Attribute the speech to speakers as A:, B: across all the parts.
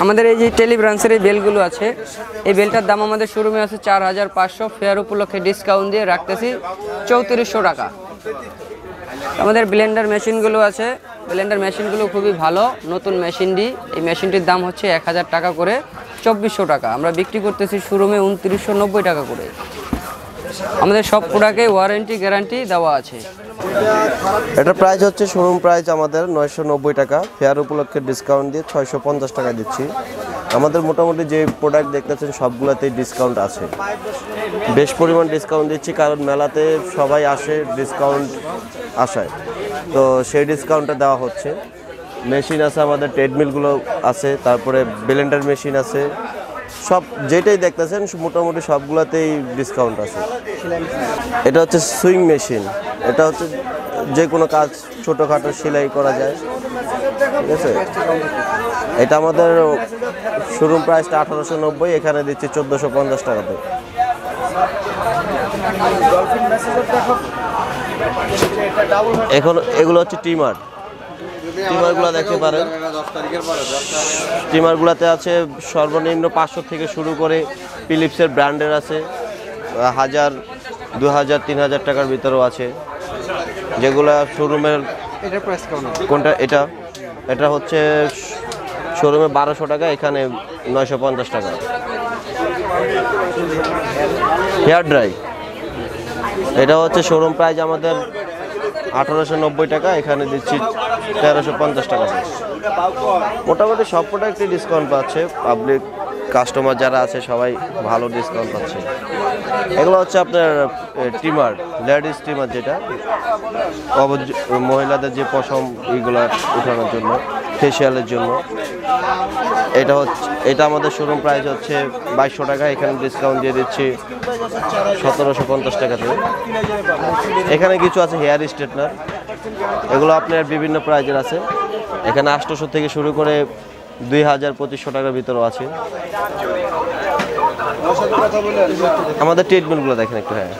A: আমাদের এই যে টেলি ব্রাঞ্চের এই বেলগুলো আছে, এই বেলটার দাম আমাদের শোরুমে আছে 4500, ফেয়ার উপলক্ষে ডিসকাউন্ট দিয়ে রাখতেছি 3400 টাকা। আমাদের ব্লেন্ডার মেশিনগুলো আছে, ব্লেন্ডার মেশিনগুলো খুবই ভালো, নতুন মেশিনটি। এই মেশিনটির দাম হচ্ছে 1000 টাকা করে, 2400 টাকা। আমরা বিক্রি করতেছি শোরুমে 2990 টাকা করে। আমাদের সব প্রোডাক্টে ওয়ারেন্টি গ্যারান্টি দেওয়া আছে।
B: এটা প্রাইস হচ্ছে শোরুম প্রাইস আমাদের 990 টাকা, ফেয়ার উপলক্ষে ডিসকাউন্ট দিয়ে 650 টাকা দিচ্ছি। আমাদের মোটামুটি যে প্রোডাক্ট দেখতেছেন সবগুলোতেই ডিসকাউন্ট আছে, বেশ পরিমাণ ডিসকাউন্ট দিচ্ছি, কারণ মেলাতে সবাই আসে ডিসকাউন্ট আসায়, তো সেই ডিসকাউন্টটা দেওয়া হচ্ছে। মেশিন আছে, আমাদের ট্রেডমিলগুলো আছে, তারপরে ব্লেন্ডার মেশিন আছে, সব যেটাই দেখতেছেন মোটামুটি সবগুলোতেই ডিসকাউন্ট আছে। এটা হচ্ছে সুইং মেশিন, এটা হচ্ছে যে কোনো কাজ ছোটোখাটো সেলাই করা যায়, ঠিক আছে। এটা আমাদের শোরুম প্রাইসটা 1890, এখানে দিচ্ছি 1450 টাকাতে। এখন এগুলো হচ্ছে টিমারগুলো দেখতে পারেন। টিমারগুলোতে আছে সর্বনিম্ন 500 থেকে শুরু করে ফিলিপসের ব্র্যান্ডের আছে, 1000, 2000, 3000 টাকার ভিতরেও আছে, যেগুলো শোরুমের। কোনটা? এটা হচ্ছে শোরুমে 1200 টাকা, এখানে 950 টাকা। হেয়ার ড্রাই, এটা হচ্ছে শোরুম প্রাইস আমাদের 1890 টাকা, এখানে দিচ্ছি 1350 টাকা। মোটামুটি সব প্রোডাক্টে ডিসকাউন্ট পাচ্ছে, পাবলিক কাস্টমার যারা আছে সবাই ভালো ডিসকাউন্ট পাচ্ছে। এগুলো হচ্ছে আপনার ট্রিমার, লেডিস ট্রিমার, যেটা মহিলাদের যে পশম এইগুলো উঠানোর জন্য, ফেসিয়ালের জন্য। এটা আমাদের শোরুম প্রাইস হচ্ছে 2200 টাকা, এখানে ডিসকাউন্ট দিয়ে দিচ্ছি 1750 টাকাতে। এখানে কিছু আছে হেয়ার স্ট্রেটনার, এগুলো আপনার বিভিন্ন প্রাইজের আছে, এখানে 800 থেকে শুরু করে 2000, 2500 টাকার ভিতরেও আছে। আমাদের ট্রেডমিলগুলো দেখেন একটু। হ্যাঁ,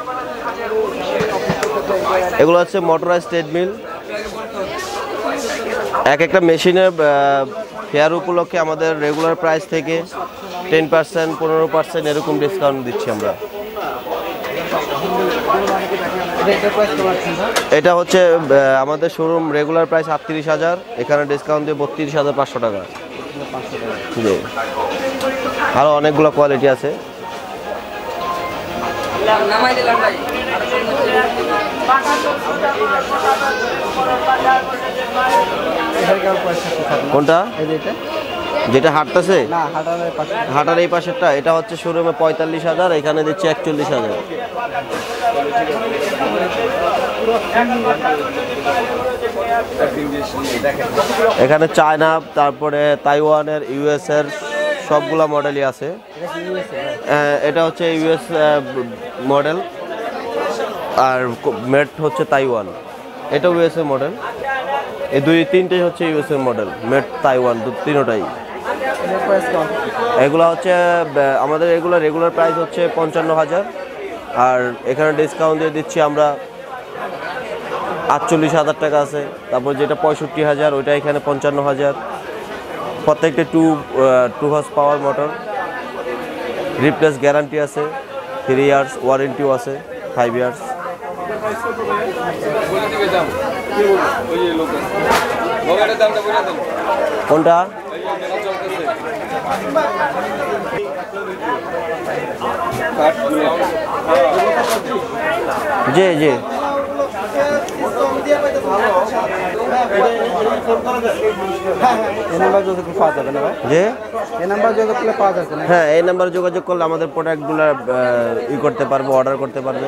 B: এগুলো হচ্ছে মোটরাইজ ট্রেডমিল। এক একটা মেশিনের ফেয়ার উপলক্ষে আমাদের রেগুলার প্রাইস থেকে 10%, 15% এরকম ডিসকাউন্ট দিচ্ছি আমরা। এটা হচ্ছে আমাদের শোরুম রেগুলার প্রাইস 38,000, এখানে ডিসকাউন্ট দিয়ে 32,500 টাকা। আরও অনেকগুলো কোয়ালিটি আছে। কোনটা? যেটা হাঁটতেছে, হাঁটার এই পাশেরটা, এটা হচ্ছে শোরুমে 45,000, এখানে দিচ্ছে 41,000। এখানে চায়না, তারপরে তাইওয়ানের, ইউএস এর সবগুলা মডেলই আছে। এটা হচ্ছে ইউএস মডেল, আর মেড হচ্ছে তাইওয়ান। এটা ইউএস এর মডেল, এই তিনটে হচ্ছে ইউএস এর মডেল, মেড তাইওয়ান, তিনোটাই। এগুলো হচ্ছে আমাদের এগুলো রেগুলার প্রাইস হচ্ছে 55,000, আর এখানে ডিসকাউন্ট দিয়ে দিচ্ছি আমরা 48,000 টাকা আছে। তারপর যেটা 65,000, ওইটা এখানে 55,000। প্রত্যেকটা 2 horse power motor, replace guarantee আছে, 3 ইয়ার্স ওয়ারেন্টিও আছে, 5 ইয়ার্স। কোনটা? জি জি, হ্যাঁ, এই নাম্বারে যোগাযোগ করলে আমাদের প্রোডাক্টগুলো করতে পারবো, অর্ডার করতে পারবে।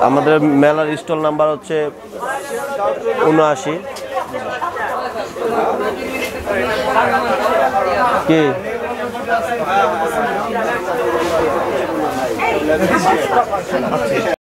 B: আমাদের মেলার স্টল নাম্বার হচ্ছে 79। কি